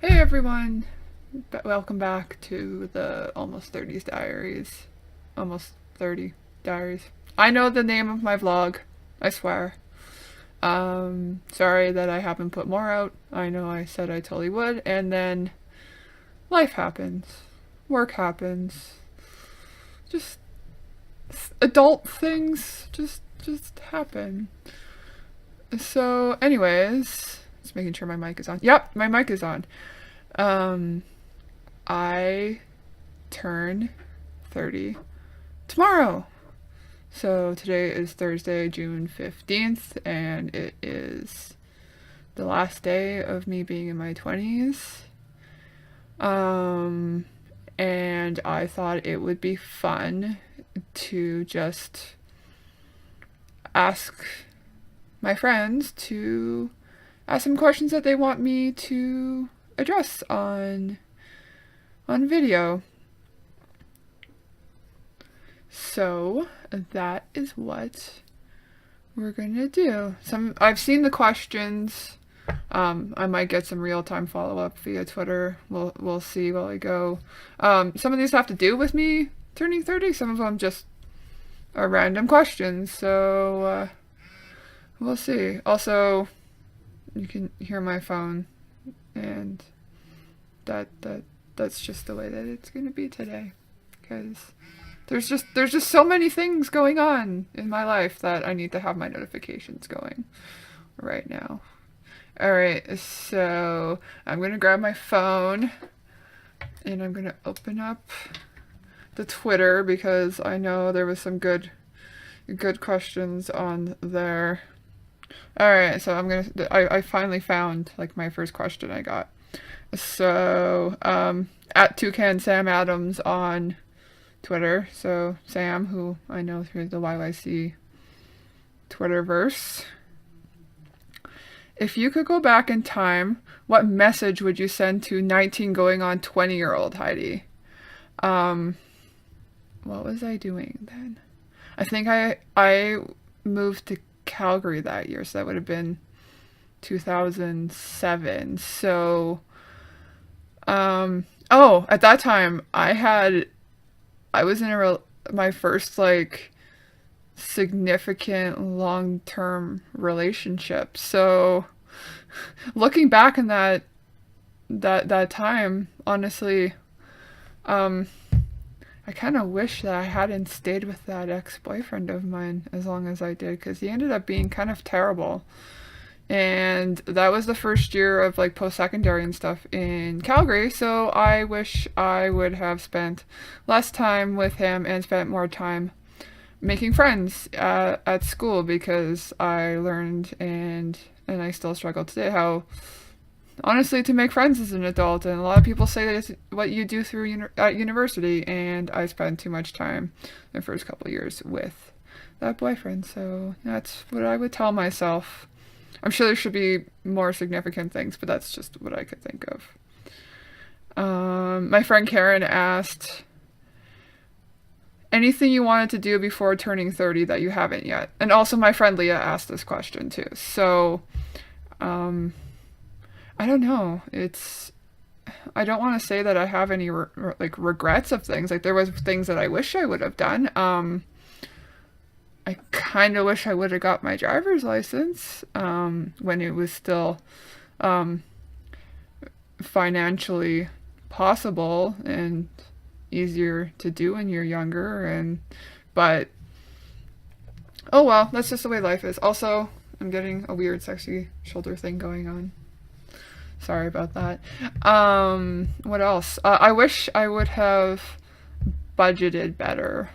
Hey everyone, welcome back to the Almost 30s Diaries. Almost 30 Diaries. I know the name of my vlog, I swear. Sorry that I haven't put more out. I know I said I totally would, and then life happens. Work happens. Just adult things just happen. So anyways, just making sure my mic is on. Yep, my mic is on. Um I turn 30 tomorrow. So today is Thursday, June 15th, and it is the last day of me being in my 20s. Um, and I thought it would be fun to just ask my friends to ask some questions that they want me to address on video. So that is what we're gonna do. I've seen the questions. I might get some real time follow up via Twitter. We'll see while I go. Some of these have to do with me turning 30. Some of them just are random questions. So we'll see. Also, you can hear my phone, and that's just the way that it's gonna be today, because there's just so many things going on in my life that I need to have my notifications going right now. All right, so I'm gonna grab my phone and I'm gonna open up the Twitter because I know there was some good questions on there. All right, so I finally found like my first question I got. So at Toucan Sam Adams on Twitter. So Sam, who I know through the YYC Twitterverse. If you could go back in time, what message would you send to 19 going on 20-year-old Heidi? Um, what was I doing then? I think I moved to Calgary that year, so that would have been 2007. So at that time I was in my first like significant long-term relationship. So looking back in that time, honestly, um I kind of wish that I hadn't stayed with that ex-boyfriend of mine as long as I did, because he ended up being kind of terrible. And that was the first year of like post-secondary and stuff in Calgary, so I wish I would have spent less time with him and spent more time making friends at school, because I learned, and I still struggle today, how honestly to make friends as an adult. And a lot of people say that it's what you do through at university, and I spent too much time the first couple of years with that boyfriend. So that's what I would tell myself. I'm sure there should be more significant things, but that's just what I could think of. My friend Karen asked, anything you wanted to do before turning 30 that you haven't yet? And also my friend Leah asked this question too. So, I don't know. I don't want to say that I have any like regrets of things. Like there was things that I wish I would have done. I kind of wish I would have got my driver's license when it was still um, financially possible and easier to do when you're younger. But oh well, that's just the way life is. Also, I'm getting a weird sexy shoulder thing going on. Sorry about that. What else? I wish I would have budgeted better.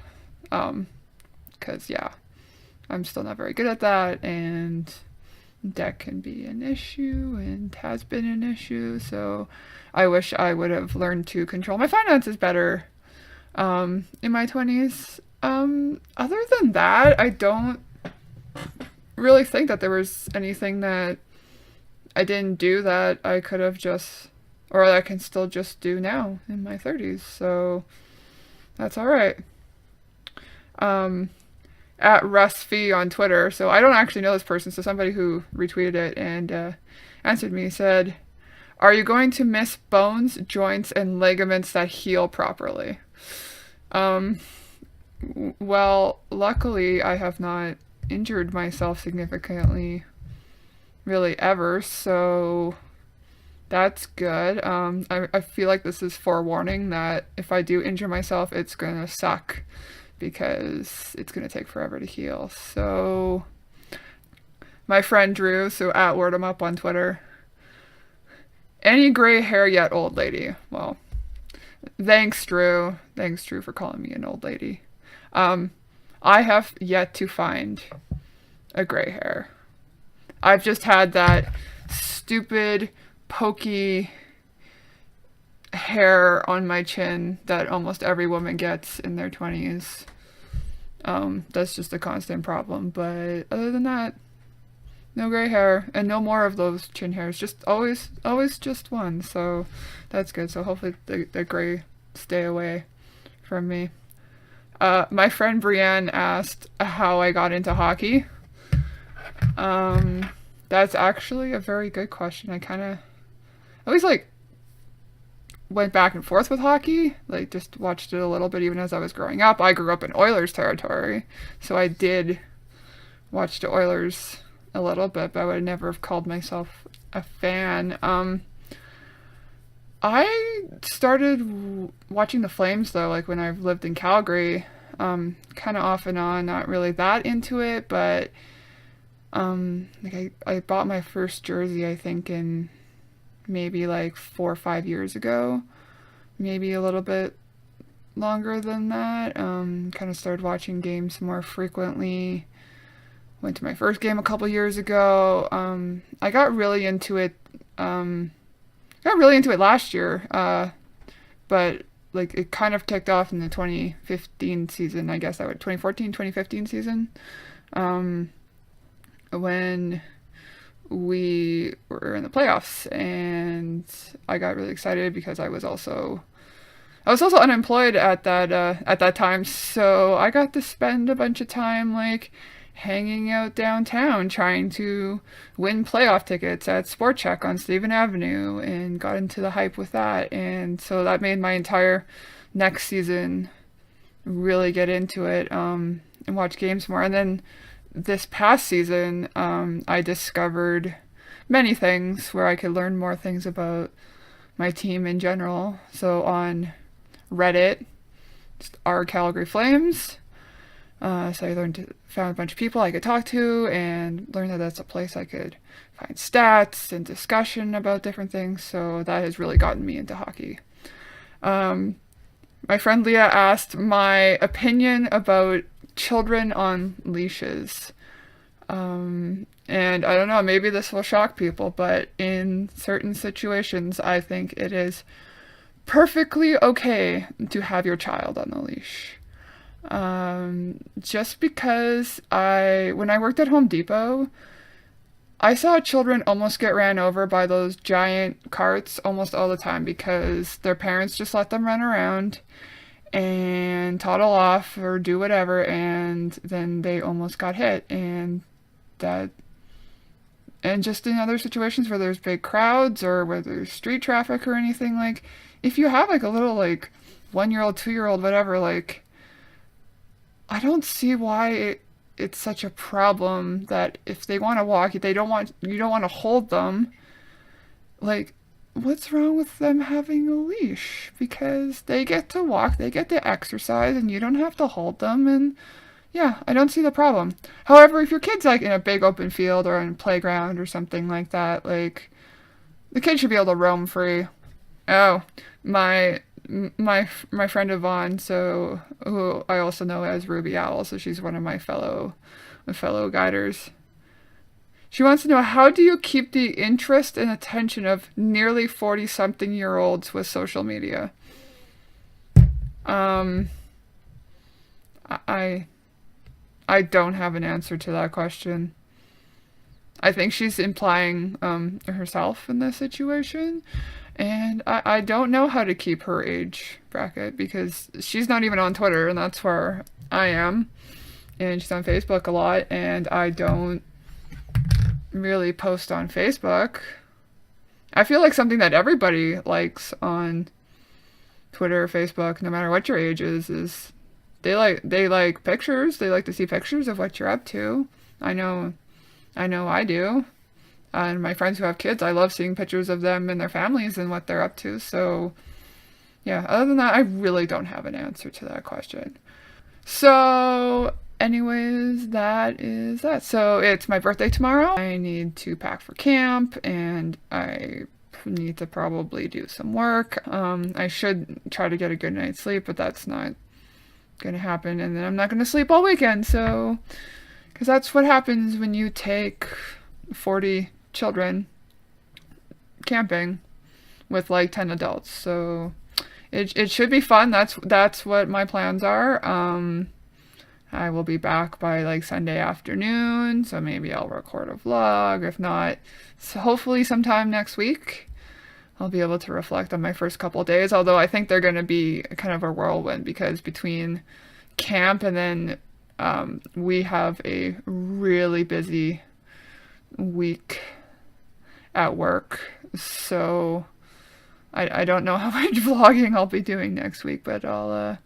Because yeah, I'm still not very good at that, and debt can be an issue and has been an issue. So I wish I would have learned to control my finances better in my 20s. Other than that, I don't really think that there was anything that I didn't do that I could have just, or that I can still just do now in my 30s. So that's all right. Um, at Russ Fee on Twitter. So I don't actually know this person. So somebody who retweeted it and answered me said, Are you going to miss bones, joints, and ligaments that heal properly? Um, well, luckily, I have not injured myself significantly really ever, so that's good. I feel like this is forewarning that if I do injure myself, it's gonna suck because it's gonna take forever to heal. So, my friend Drew, so at Word 'em Up on Twitter, any gray hair yet, old lady? Well, thanks, Drew. Thanks, Drew, for calling me an old lady. Um, I have yet to find a gray hair. I've just had that stupid, pokey hair on my chin that almost every woman gets in their 20s. That's just a constant problem. But other than that, no gray hair and no more of those chin hairs. Just always just one. So that's good. So hopefully the gray stay away from me. My friend Brienne asked how I got into hockey. That's actually a very good question. I always like went back and forth with hockey. Like just watched it a little bit even as I was growing up. I grew up in Oilers territory, so I did watch the Oilers a little bit, but I would never have called myself a fan. I started watching the Flames though, like when I lived in Calgary. Kind of off and on, not really that into it, but like I bought my first jersey, I think, in maybe like 4 or 5 years ago, maybe a little bit longer than that. Kind of started watching games more frequently. Went to my first game a couple years ago. I got really into it. Got really into it last year, but like it kind of kicked off in the 2015 season. I guess I would 2014, 2015 season. When we were in the playoffs, and I got really excited because I was also unemployed at that time, so I got to spend a bunch of time like hanging out downtown trying to win playoff tickets at Sport Check on Stephen Avenue, and got into the hype with that, and so that made my entire next season really get into it, and watch games more. And then this past season, I discovered many things where I could learn more things about my team in general. So on Reddit, just our Calgary Flames. So I found a bunch of people I could talk to and learned that that's a place I could find stats and discussion about different things. So that has really gotten me into hockey. My friend Leah asked my opinion about children on leashes. And I don't know, maybe this will shock people, but in certain situations, I think it is perfectly okay to have your child on a leash. Just because when I worked at Home Depot, I saw children almost get ran over by those giant carts almost all the time because their parents just let them run around and toddle off or do whatever, and then they almost got hit. And just in other situations where there's big crowds or where there's street traffic or anything, like if you have like a little like 1-year-old, 2-year-old, whatever, like I don't see why it's such a problem that if they want to walk, you don't want to hold them. Like, what's wrong with them having a leash? Because they get to walk, they get to exercise, and you don't have to hold them. And yeah, I don't see the problem. However, if your kid's like in a big open field or on a playground or something like that, like the kid should be able to roam free. Oh, my friend Yvonne, so who I also know as Ruby Owl, so she's one of my fellow guiders. She wants to know, how do you keep the interest and attention of nearly 40-something-year-olds with social media? I I don't have an answer to that question. I think she's implying herself in this situation. And I don't know how to keep her age bracket because she's not even on Twitter, and that's where I am. And she's on Facebook a lot, and I don't really post on Facebook. I feel like something that everybody likes on Twitter, Facebook, no matter what your age is they like pictures. They like to see pictures of what you're up to. I know I do. And my friends who have kids, I love seeing pictures of them and their families and what they're up to. So, yeah, other than that, I really don't have an answer to that question. So, anyways, that is that. So, it's my birthday tomorrow. I need to pack for camp and I need to probably do some work. I should try to get a good night's sleep, but that's not going to happen. And then I'm not going to sleep all weekend. So, because that's what happens when you take 40 children camping with like 10 adults. So it should be fun. That's what my plans are. I will be back by like Sunday afternoon, so maybe I'll record a vlog. If not, so hopefully sometime next week I'll be able to reflect on my first couple of days, although I think they're going to be kind of a whirlwind because between camp and then we have a really busy week at work. So I don't know how much vlogging I'll be doing next week, but I'll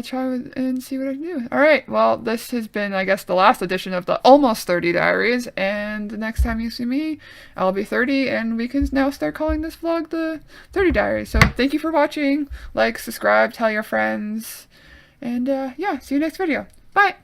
try and see what I can do. All right. Well, this has been, I guess, the last edition of the Almost 30 Diaries. And the next time you see me, I'll be 30, and we can now start calling this vlog the 30 Diaries. So thank you for watching. Like, subscribe, tell your friends. And yeah, see you next video. Bye.